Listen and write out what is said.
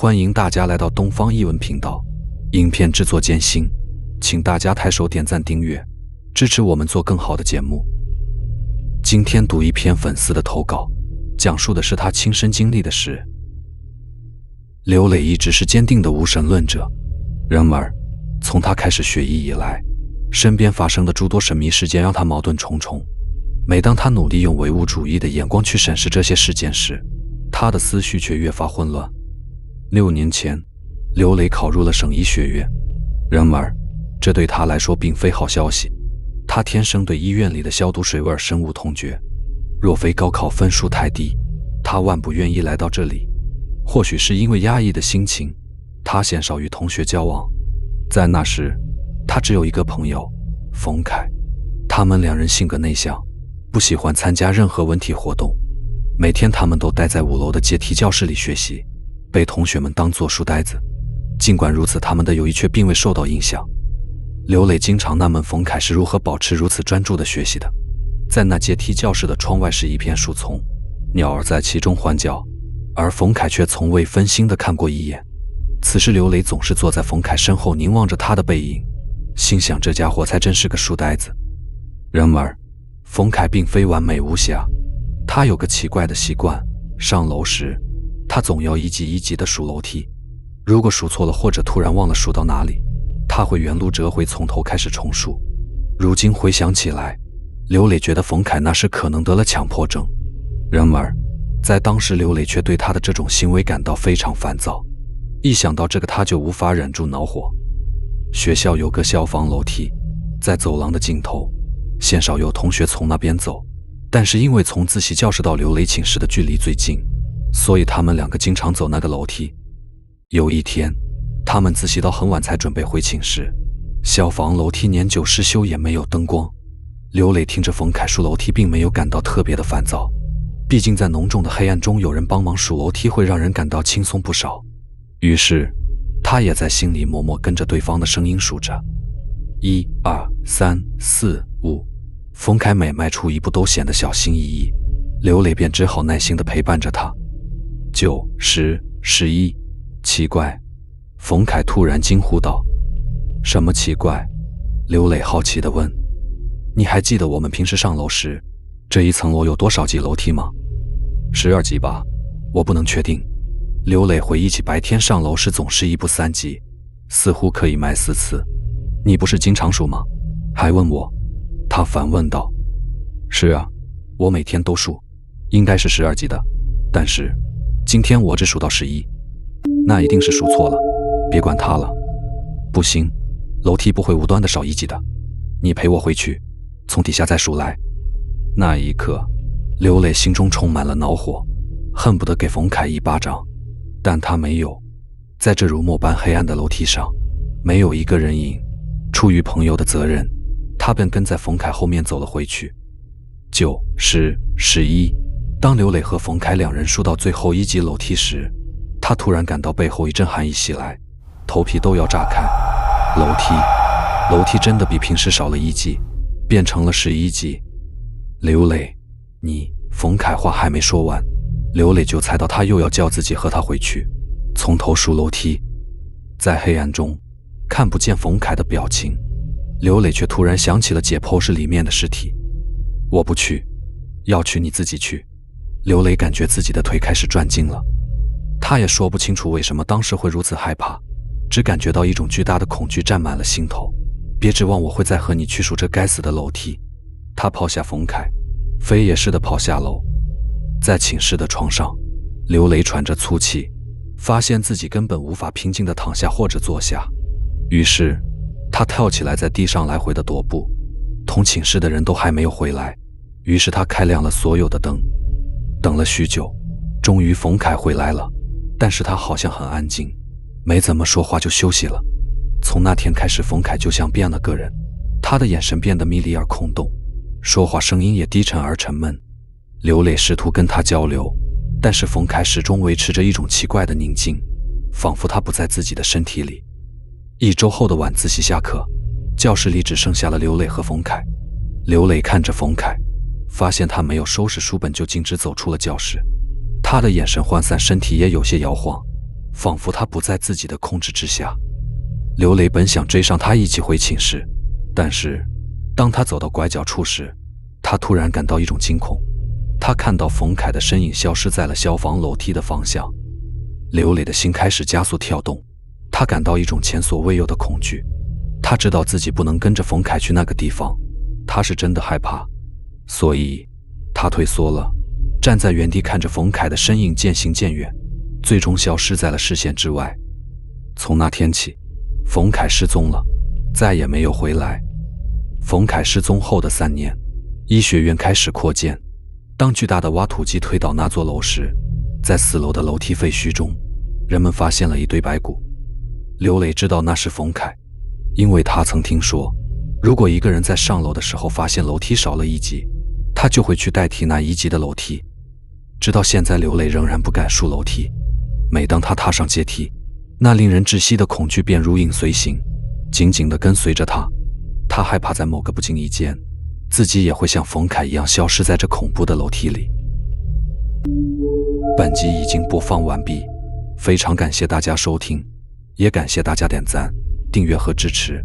欢迎大家来到东方译文频道，影片制作艰辛，请大家抬手点赞订阅，支持我们做更好的节目。今天读一篇粉丝的投稿，讲述的是他亲身经历的事。刘磊一直是坚定的无神论者，然而从他开始学医以来，身边发生的诸多神秘事件让他矛盾重重。每当他努力用唯物主义的眼光去审视这些事件时，他的思绪却越发混乱。6年前，刘磊考入了省医学院，然而这对他来说并非好消息。他天生对医院里的消毒水味深恶痛绝，若非高考分数太低，他万不愿意来到这里。或许是因为压抑的心情，他鲜少与同学交往。在那时，他只有一个朋友冯凯，他们两人性格内向，不喜欢参加任何文体活动，每天他们都待在5楼的阶梯教室里学习，被同学们当作书呆子。尽管如此，他们的友谊却并未受到影响。刘磊经常纳闷冯凯是如何保持如此专注的学习的。在那阶梯教室的窗外是一片树丛，鸟儿在其中欢叫，而冯凯却从未分心地看过一眼。此时刘磊总是坐在冯凯身后凝望着他的背影，心想这家伙才真是个书呆子。然而冯凯并非完美无瑕，他有个奇怪的习惯，上楼时他总要一级一级地数楼梯，如果数错了或者突然忘了数到哪里，他会原路折回，从头开始重数。如今回想起来，刘磊觉得冯凯那时可能得了强迫症，然而在当时刘磊却对他的这种行为感到非常烦躁，一想到这个他就无法忍住恼火。学校有个消防楼梯，在走廊的尽头，鲜少有同学从那边走，但是因为从自习教室到刘磊寝室的距离最近，所以他们两个经常走那个楼梯。有一天，他们自习到很晚才准备回寝室，消防楼梯年久失修，也没有灯光。刘磊听着冯凯数楼梯并没有感到特别的烦躁，毕竟在浓重的黑暗中有人帮忙数楼梯会让人感到轻松不少。于是他也在心里默默跟着对方的声音数着1、2、3、4、5。冯凯每迈出一步都显得小心翼翼，刘磊便只好耐心地陪伴着他。9、10、11。奇怪，冯凯突然惊呼道。什么奇怪？刘磊好奇地问。你还记得我们平时上楼时，这一层楼有多少级楼梯吗？12级吧，我不能确定。刘磊回忆起白天上楼时总是1步3级，似乎可以迈4次。你不是经常数吗？还问我？他反问道。是啊，我每天都数，应该是12级的，但是今天我只数到11。那一定是数错了，别管它了。不行，楼梯不会无端的少1级的，你陪我回去，从底下再数来。那一刻，刘磊心中充满了恼火，恨不得给冯凯一巴掌，但他没有。在这如墨般黑暗的楼梯上，没有一个人影，出于朋友的责任，他便跟在冯凯后面走了回去。9、10、11。当刘磊和冯凯两人数到最后1级楼梯时，他突然感到背后一阵寒意袭来，头皮都要炸开。楼梯真的比平时少了1级，变成了11级。刘磊，你……冯凯话还没说完，刘磊就猜到他又要叫自己和他回去，从头数楼梯。在黑暗中看不见冯凯的表情，刘磊却突然想起了解剖室里面的尸体。我不去，要去你自己去。刘磊感觉自己的腿开始转筋了，他也说不清楚为什么当时会如此害怕，只感觉到一种巨大的恐惧占满了心头。别指望我会再和你去数这该死的楼梯。他抛下冯凯，飞也似的跑下楼。在寝室的床上，刘磊喘着粗气，发现自己根本无法平静地躺下或者坐下，于是他跳起来在地上来回的踱步。同寝室的人都还没有回来，于是他开亮了所有的灯。等了许久，终于冯凯回来了，但是他好像很安静，没怎么说话就休息了。从那天开始，冯凯就像变了个人，他的眼神变得迷离而空洞，说话声音也低沉而沉闷。刘磊试图跟他交流，但是冯凯始终维持着一种奇怪的宁静，仿佛他不在自己的身体里。1周后的晚自习下课，教室里只剩下了刘磊和冯凯。刘磊看着冯凯，发现他没有收拾书本就径直走出了教室，他的眼神涣散，身体也有些摇晃，仿佛他不在自己的控制之下。刘磊本想追上他一起回寝室，但是当他走到拐角处时，他突然感到一种惊恐。他看到冯凯的身影消失在了消防楼梯的方向。刘磊的心开始加速跳动，他感到一种前所未有的恐惧。他知道自己不能跟着冯凯去那个地方，他是真的害怕，所以他退缩了，站在原地看着冯凯的身影渐行渐远，最终消失在了视线之外。从那天起，冯凯失踪了，再也没有回来。冯凯失踪后的3年，医学院开始扩建。当巨大的挖土机推倒那座楼时，在4楼的楼梯废墟中，人们发现了一堆白骨。刘磊知道那是冯凯，因为他曾听说，如果一个人在上楼的时候发现楼梯少了一级，他就会去代替那一级的楼梯。直到现在，刘磊仍然不敢数楼梯。每当他踏上阶梯，那令人窒息的恐惧便如影随形，紧紧地跟随着他。他害怕在某个不经意间，自己也会像冯凯一样消失在这恐怖的楼梯里。本集已经播放完毕，非常感谢大家收听，也感谢大家点赞、订阅和支持。